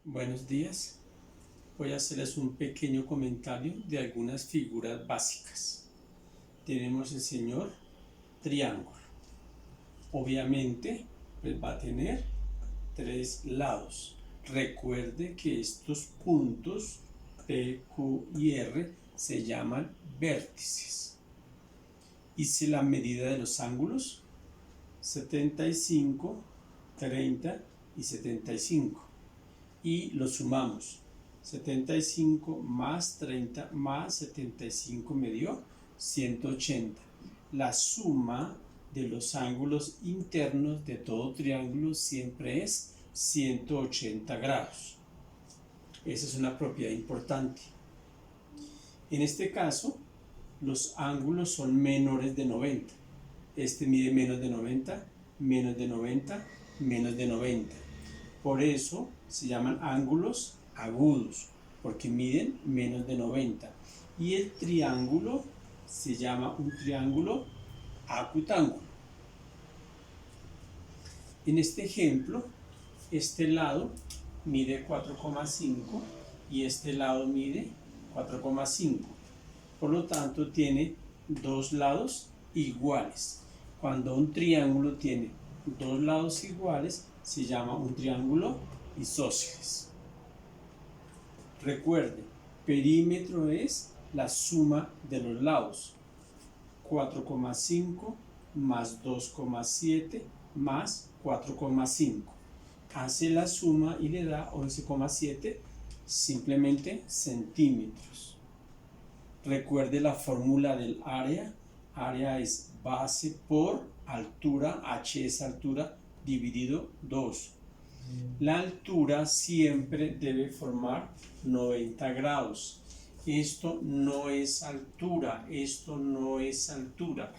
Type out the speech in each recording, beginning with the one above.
Buenos días. Voy a hacerles un pequeño comentario de algunas figuras básicas. Tenemos el señor triángulo. Obviamente, pues va a tener tres lados. Recuerde que estos puntos P, Q y R se llaman vértices. Hice la medida de los ángulos 75, 30 y 75 y lo sumamos. 75 más 30 más 75 me dio 180. La suma de los ángulos internos de todo triángulo siempre es 180 grados. Esa es una propiedad importante. En este caso, los ángulos son menores de 90. Este mide menos de 90, menos de 90, menos de 90. Por eso se llaman ángulos agudos, porque miden menos de 90. Y el triángulo se llama un triángulo acutángulo. En este ejemplo, este lado mide 4,5 y este lado mide 4,5. Por lo tanto, tiene dos lados iguales. Cuando un triángulo tiene dos lados iguales, se llama un triángulo isósceles. Recuerde, perímetro es la suma de los lados. 4,5 más 2,7 más 4,5. Hace la suma y le da 11,7 simplemente centímetros. Recuerde la fórmula del área. Área es base por altura, h es altura, dividido 2. La altura siempre debe formar 90 grados. Esto no es altura, esto no es altura.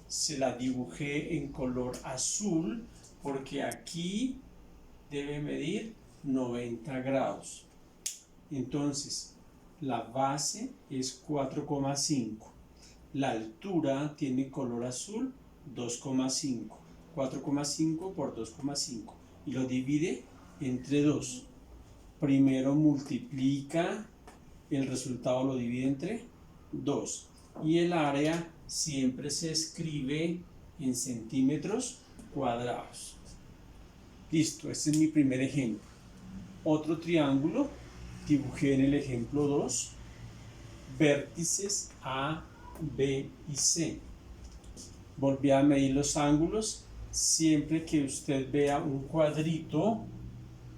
Se la dibujé en color azul porque aquí debe medir 90 grados. Entonces, la base es 4,5. La altura tiene color azul 2,5. 4,5 por 2,5 y lo divide entre 2. Primero multiplica, el resultado lo divide entre 2. Y el área siempre se escribe en centímetros cuadrados. Listo, este es mi primer ejemplo. Otro triángulo, dibujé en el ejemplo 2, vértices A, B y C. Volví a medir los ángulos. Siempre que usted vea un cuadrito,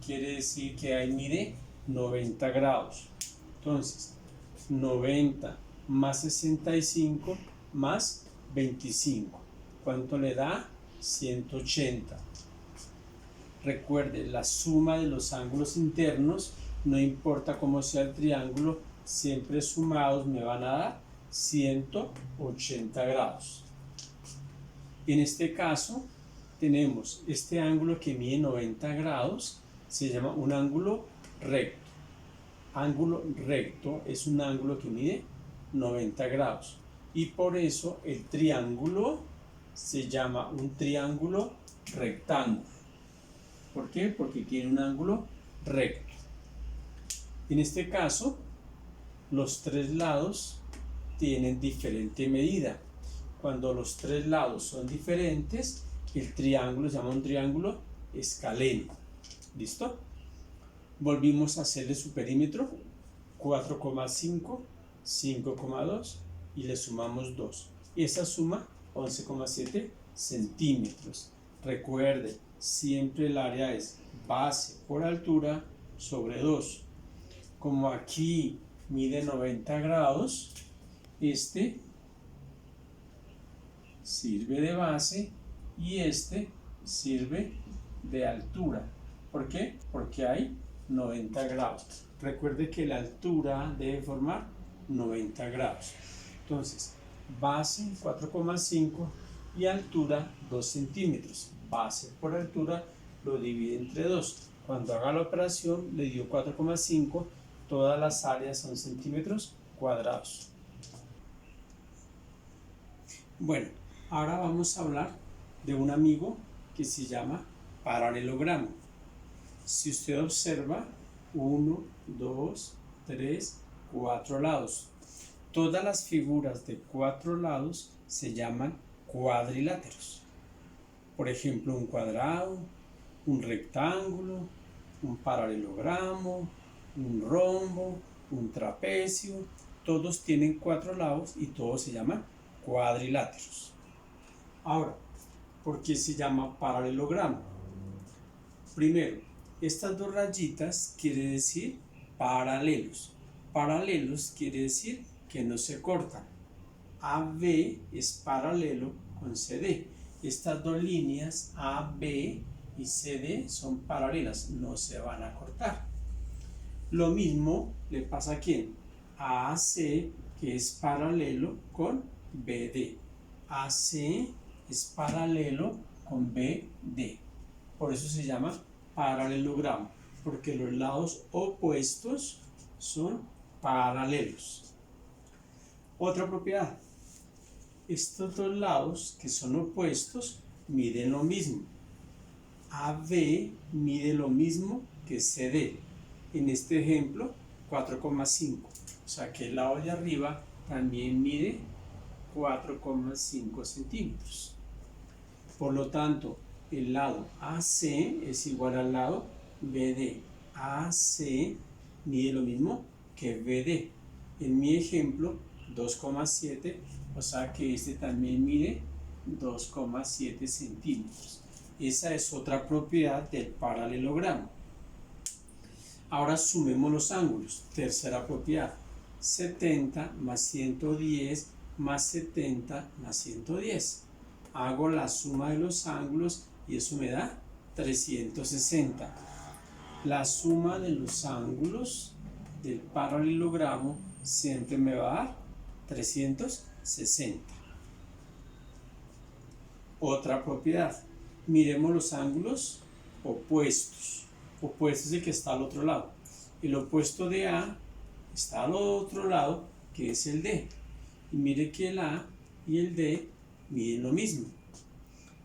quiere decir que ahí mide 90 grados. Entonces, 90 más 65 más 25. ¿Cuánto le da? 180. Recuerde, la suma de los ángulos internos, no importa cómo sea el triángulo, siempre sumados me van a dar 180 grados. En este caso, tenemos este ángulo que mide 90 grados, se llama un ángulo recto. Ángulo recto es un ángulo que mide 90 grados. Y por eso el triángulo se llama un triángulo rectángulo. ¿Por qué? Porque tiene un ángulo recto. En este caso, los tres lados tienen diferente medida. Cuando los tres lados son diferentes, el triángulo se llama un triángulo escaleno. ¿Listo? Volvimos a hacerle su perímetro, 4,5, 5,2 y le sumamos 2. Y esa suma 11,7 centímetros. Recuerde, siempre el área es base por altura sobre 2. Como aquí mide 90 grados, este sirve de base y este sirve de altura. ¿Por qué? Porque hay 90 grados. Recuerde que la altura debe formar 90 grados. Entonces, base 4,5 y altura 2 centímetros. Base por altura lo divide entre 2. Cuando haga la operación le dio 4,5. Todas las áreas son centímetros cuadrados. Bueno, ahora vamos a hablar de un amigo que se llama paralelogramo. Si usted observa, 1, 2, 3, 4 lados. Todas las figuras de 4 lados se llaman cuadriláteros. Por ejemplo, un cuadrado, un rectángulo, un paralelogramo, un rombo, un trapecio. Todos tienen 4 lados y todos se llaman cuadriláteros. Ahora, ¿por qué se llama paralelogramo? Primero, estas dos rayitas quiere decir paralelos. Paralelos quiere decir que no se cortan. AB es paralelo con CD. Estas dos líneas AB y CD son paralelas, no se van a cortar. Lo mismo le pasa a quién? A AC, que es paralelo con BD. AC es paralelo con BD. Por eso se llama paralelogramo, porque los lados opuestos son paralelos. Otra propiedad. Estos dos lados que son opuestos miden lo mismo. AB mide lo mismo que CD. En este ejemplo, 4,5. O sea que el lado de arriba también mide 4,5 centímetros. Por lo tanto, el lado AC es igual al lado BD. AC mide lo mismo que BD. En mi ejemplo, 2,7, o sea que este también mide 2,7 centímetros. Esa es otra propiedad del paralelogramo. Ahora sumemos los ángulos. Tercera propiedad. 70 más 110 más 70 más 110. Hago la suma de los ángulos y eso me da 360. La suma de los ángulos del paralelogramo siempre me va a dar 360. Otra propiedad. Miremos los ángulos opuestos. Opuesto es el que está al otro lado. El opuesto de A está al otro lado, que es el D. Y mire que el A y el D miden lo mismo.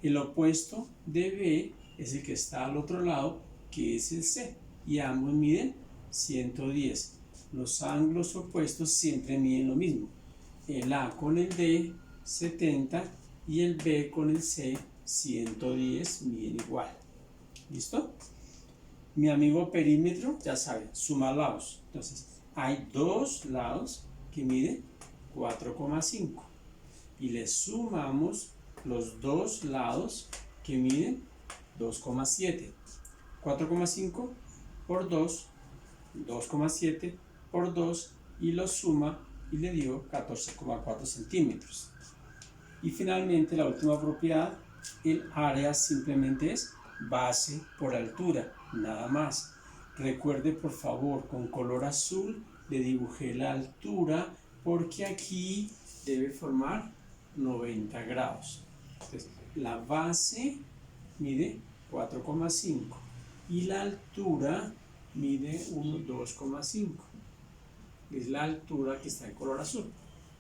El opuesto de B es el que está al otro lado, que es el C. Y ambos miden 110. Los ángulos opuestos siempre miden lo mismo. El A con el D, 70, y el B con el C, 110, miden igual. ¿Listo? Mi amigo perímetro, ya sabe, suma lados. Entonces, hay dos lados que miden 4,5. Y le sumamos los dos lados que miden 2,7. 4,5 por 2, 2,7 por 2, y lo suma y le dio 14,4 centímetros. Y finalmente la última propiedad, el área simplemente es base por altura, nada más. Recuerde por favor, con color azul le dibujé la altura porque aquí debe formar 90 grados. Entonces, la base mide 4,5 y la altura mide 2,5. Es la altura que está en color azul.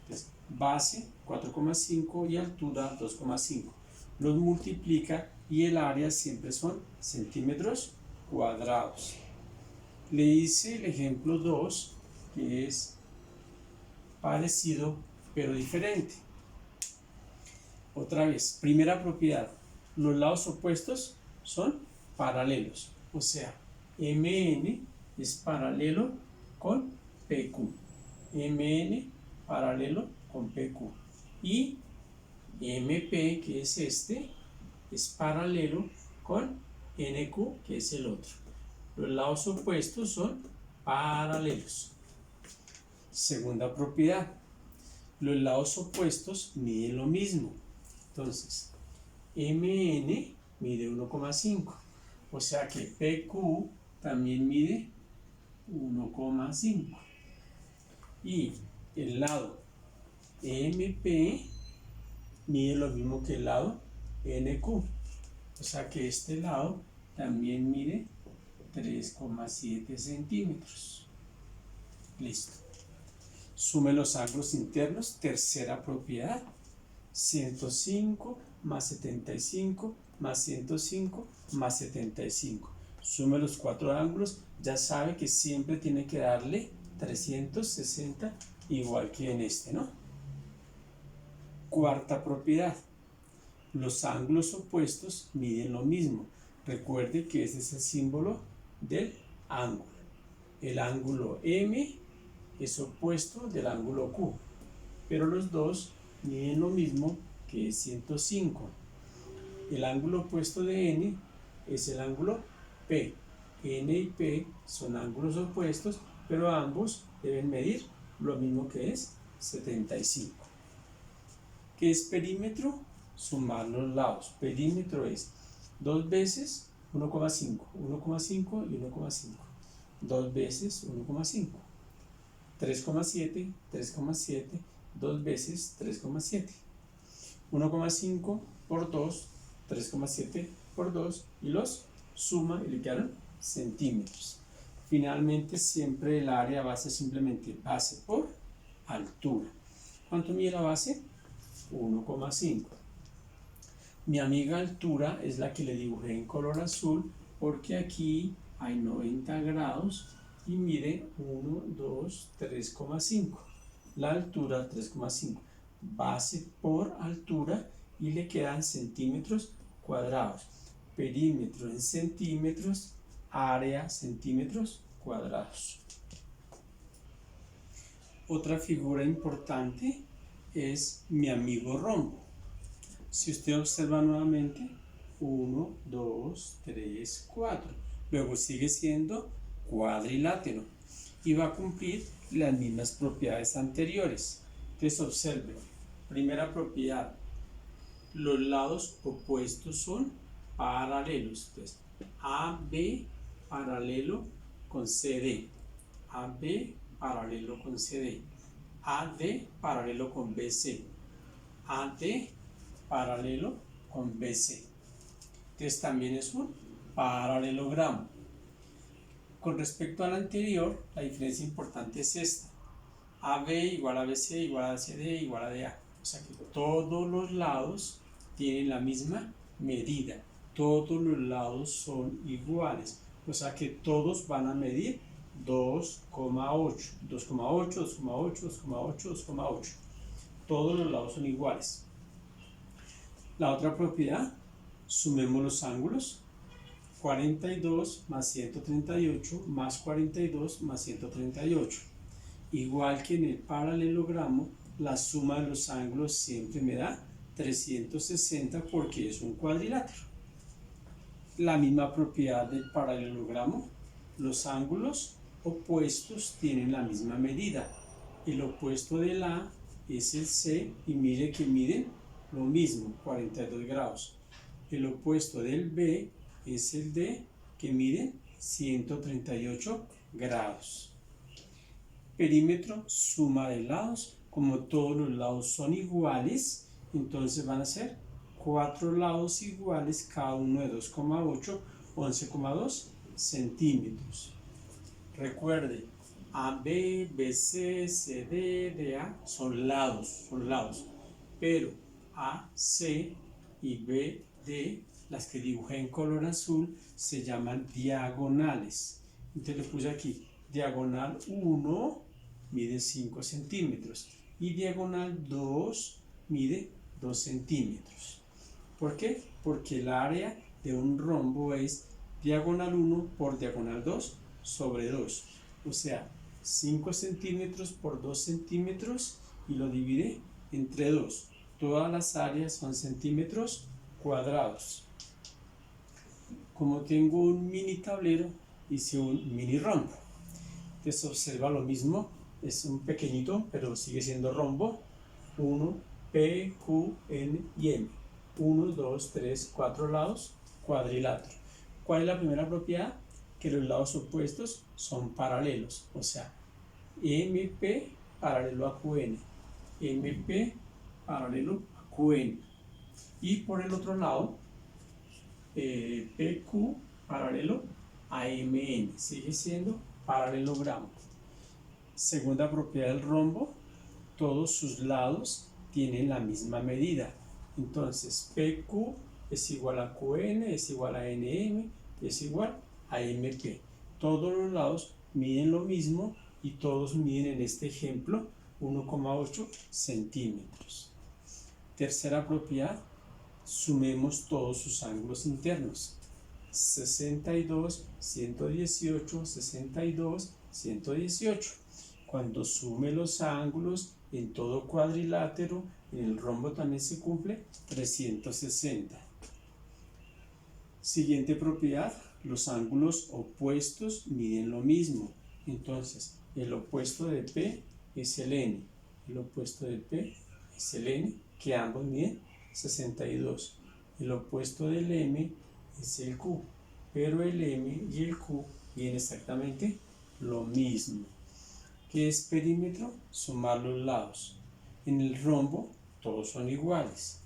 Entonces, base 4,5 y altura 2,5. Los multiplica y el área siempre son centímetros cuadrados. Le hice el ejemplo 2, que es parecido pero diferente. Otra vez, primera propiedad, los lados opuestos son paralelos, o sea, MN es paralelo con PQ, MN paralelo con PQ, y MP, que es este, es paralelo con NQ, que es el otro. Los lados opuestos son paralelos. Segunda propiedad, los lados opuestos miden lo mismo. Entonces, MN mide 1,5, o sea que PQ también mide 1,5. Y el lado MP mide lo mismo que el lado NQ, o sea que este lado también mide 3,7 centímetros. Listo. Sume los ángulos internos. Tercera propiedad. 105 más 75 más 105 más 75. sume los 4 ángulos, ya sabe que siempre tiene que darle 360 igual que en este, ¿no? Cuarta propiedad. Los ángulos opuestos miden lo mismo. Recuerde que ese es el símbolo del ángulo. El ángulo M es opuesto del ángulo Q, pero los dos miden lo mismo, que es 105. El ángulo opuesto de N es el ángulo P. N y P son ángulos opuestos, pero ambos deben medir lo mismo, que es 75. ¿Qué es perímetro? Sumar los lados. Perímetro es 2 veces 1,5, 1,5 y 1,5. 2 veces 1,5. 3,7, 3,7, 2 veces 3,7. 1,5 por 2, 3,7 por 2, y los suma y le quedan centímetros. Finalmente, siempre el área va a ser simplemente base por altura. ¿Cuánto mide la base? 1,5. Mi amiga altura es la que le dibujé en color azul, porque aquí hay 90 grados y mide 1, 2, 3,5. La altura 3,5. Base por altura, y le quedan centímetros cuadrados. Perímetro en centímetros, área centímetros cuadrados. Otra figura importante es mi amigo rombo. Si usted observa nuevamente, 1, 2, 3, 4. Luego sigue siendo cuadrilátero y va a cumplir las mismas propiedades anteriores. Entonces observe, primera propiedad, los lados opuestos son paralelos. Entonces, AB paralelo con CD, AB paralelo con CD, AD paralelo con BC, AD paralelo con BC. Entonces también es un paralelogramo. Con respecto al anterior, la diferencia importante es esta: AB igual a BC igual a CD igual a DA. O sea que todos los lados tienen la misma medida, todos los lados son iguales, o sea que todos van a medir 2,8, 2,8, 2,8, 2,8, 2,8. Todos los lados son iguales. La otra propiedad, sumemos los ángulos. 42 más 138 más 42 más 138. Igual que en el paralelogramo, la suma de los ángulos siempre me da 360, porque es un cuadrilátero. La misma propiedad del paralelogramo, los ángulos opuestos tienen la misma medida. El opuesto del A es el C, y mire que miden lo mismo, 42 grados. El opuesto del B es el D, que mide 138 grados. Perímetro, suma de lados. Como todos los lados son iguales, entonces van a ser 4 lados iguales, cada uno de 2,8, 11,2 centímetros. Recuerde, AB, BC, CD, DA son lados, pero AC y BD, las que dibujé en color azul, se llaman diagonales. Entonces le puse aquí, diagonal 1 mide 5 centímetros y diagonal 2 mide 2 centímetros. ¿Por qué? Porque el área de un rombo es diagonal 1 por diagonal 2 sobre 2. O sea, 5 centímetros por 2 centímetros, y lo divide entre 2. Todas las áreas son centímetros cuadrados. Como tengo un mini tablero, hice un mini rombo. Entonces observa lo mismo, es un pequeñito, pero sigue siendo rombo. 1, P, Q, N y M. 1, 2, 3, 4 lados, cuadrilátero. ¿Cuál es la primera propiedad? Que los lados opuestos son paralelos, o sea, MP paralelo a QN, MP paralelo a QN. Y por el otro lado, PQ paralelo a MN, sigue siendo paralelogramo. Segunda propiedad del rombo, todos sus lados tienen la misma medida. Entonces PQ es igual a QN, es igual a NM, es igual a MP. Todos los lados miden lo mismo y todos miden en este ejemplo 1,8 centímetros. Tercera propiedad, sumemos todos sus ángulos internos. 62, 118, 62, 118. Cuando sume los ángulos en todo cuadrilátero, en el rombo también se cumple 360. Siguiente propiedad, los ángulos opuestos miden lo mismo. Entonces, el opuesto de P es el N. El opuesto de P es el N, que ambos miden 62. El opuesto del M es el Q, pero el M y el Q miden exactamente lo mismo. ¿Qué es perímetro? Sumar los lados. En el rombo todos son iguales.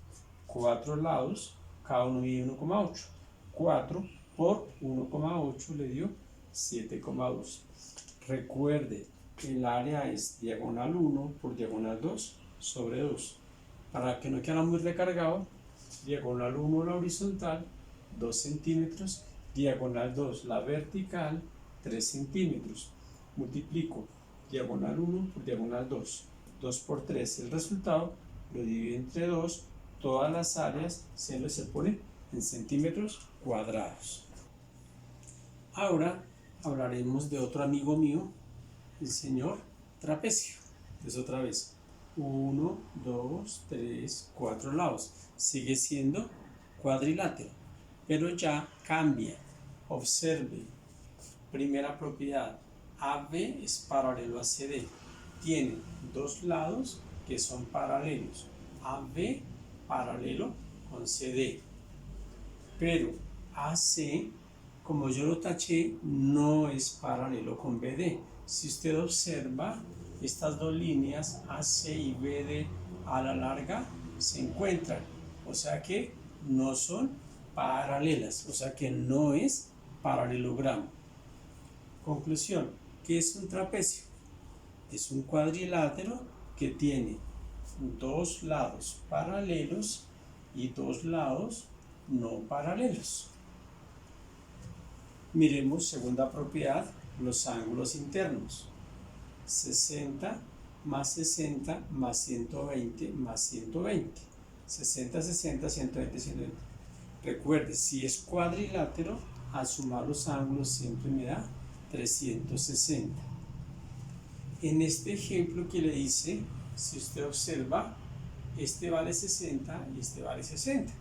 4 lados, cada uno mide 1,8. 4 por 1,8 le dio 7,2. Recuerde que el área es diagonal 1 por diagonal 2 sobre 2. Para que no quede muy recargado, diagonal 1 la horizontal, 2 centímetros, diagonal 2 la vertical, 3 centímetros. Multiplico diagonal 1 por diagonal 2. 2 por 3 el resultado, lo divido entre 2, todas las áreas se ponen en centímetros cuadrados. Ahora hablaremos de otro amigo mío, el señor trapecio. Entonces otra vez, 1, 2, 3, 4 lados. Sigue siendo cuadrilátero, pero ya cambia. Observe, primera propiedad, AB es paralelo a CD. Tiene dos lados que son paralelos. AB paralelo con CD. Pero AC, como yo lo taché, no es paralelo con BD. Si usted observa, estas dos líneas AC y BD a la larga se encuentran. O sea que no son paralelas. O sea que no es paralelogramo. Conclusión, ¿qué es un trapecio? Es un cuadrilátero que tiene dos lados paralelos y dos lados no paralelos. Miremos segunda propiedad, los ángulos internos. 60 más 60 más 120 más 120. 60, 60, 120, 120. Recuerde, si es cuadrilátero, al sumar los ángulos siempre me da 360. En este ejemplo que le hice, si usted observa, este vale 60 y este vale 60.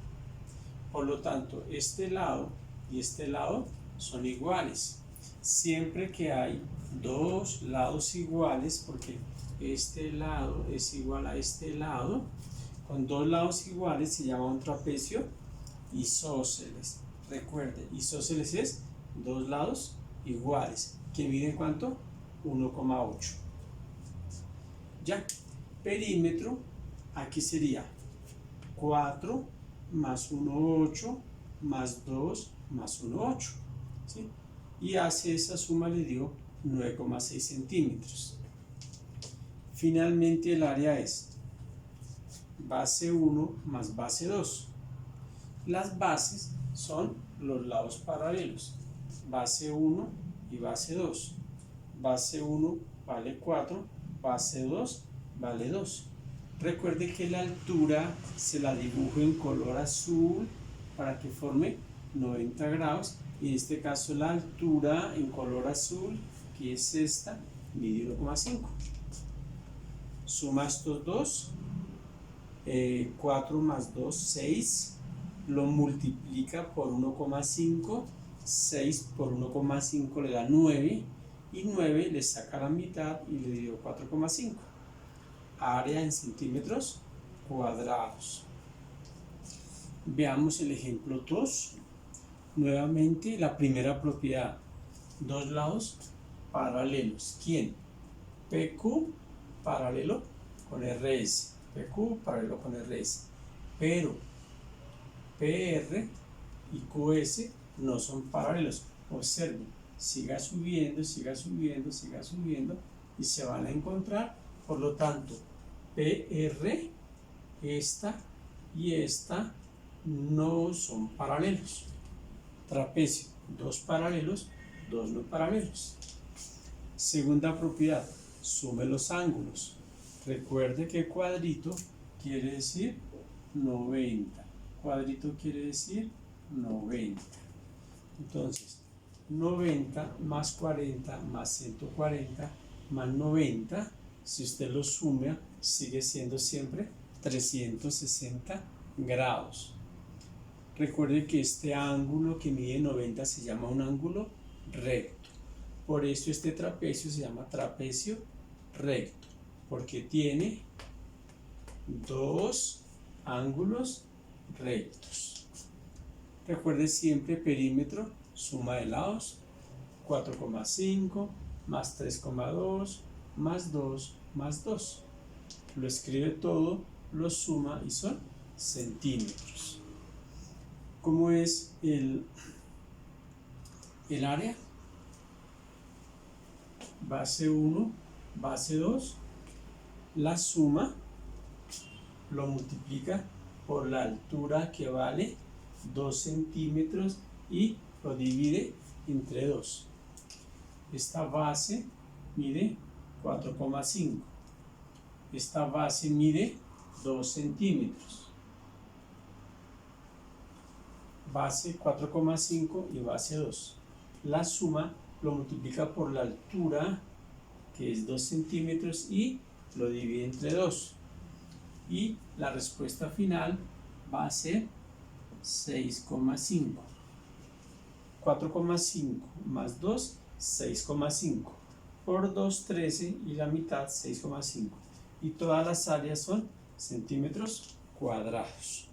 Por lo tanto, este lado y este lado son iguales. Siempre que hay dos lados iguales, porque este lado es igual a este lado, con dos lados iguales se llama un trapecio isósceles. Recuerde, isósceles es dos lados iguales, que miden ¿cuánto? 1,8. Ya, perímetro, aquí sería 4 más 1, 8, más 2, más 1, 8. ¿Sí? Y hace esa suma le dio 9,6 centímetros. Finalmente el área es base 1 más base 2. Las bases son los lados paralelos, base 1 y base 2. Base 1 vale 4, base 2 vale 2. Recuerde que la altura se la dibujo en color azul para que forme 90 grados. Y en este caso la altura en color azul, que es esta, mide 1,5. Suma estos dos, 4 más 2, 6. Lo multiplica por 1,5. 6 por 1,5 le da 9. Y 9 le saca la mitad y le dio 4,5. Área en centímetros cuadrados. Veamos el ejemplo 2. Nuevamente la primera propiedad. Dos lados paralelos. ¿Quién? PQ paralelo con RS. PQ paralelo con RS. Pero PR y QS no son paralelos. Observen, siga subiendo, siga subiendo, siga subiendo y se van a encontrar. Por lo tanto, PR, esta y esta no son paralelos. Trapecio, 2 paralelos, 2 no paralelos. Segunda propiedad, sume los ángulos. Recuerde que cuadrito quiere decir 90. Cuadrito quiere decir 90. Entonces, 90 más 40 más 140 más 90, si usted lo suma, sigue siendo siempre 360 grados. Recuerde que este ángulo que mide 90 se llama un ángulo recto. Por eso este trapecio se llama trapecio recto, porque tiene dos ángulos rectos. Recuerde siempre perímetro, suma de lados, 4,5 más 3,2 más 2 más 2. Lo escribe todo, lo suma y son centímetros. ¿Cómo es el área? Base 1, base 2, la suma lo multiplica por la altura que vale 2 centímetros y lo divide entre 2. Esta base mide 4,5. Esta base mide 2 centímetros. Base 4,5 y base 2. La suma lo multiplica por la altura, que es 2 centímetros, y lo divide entre 2. Y la respuesta final va a ser 6,5. 4,5 más 2, 6,5. Por 2, 13 y la mitad, 6,5. Y todas las áreas son centímetros cuadrados.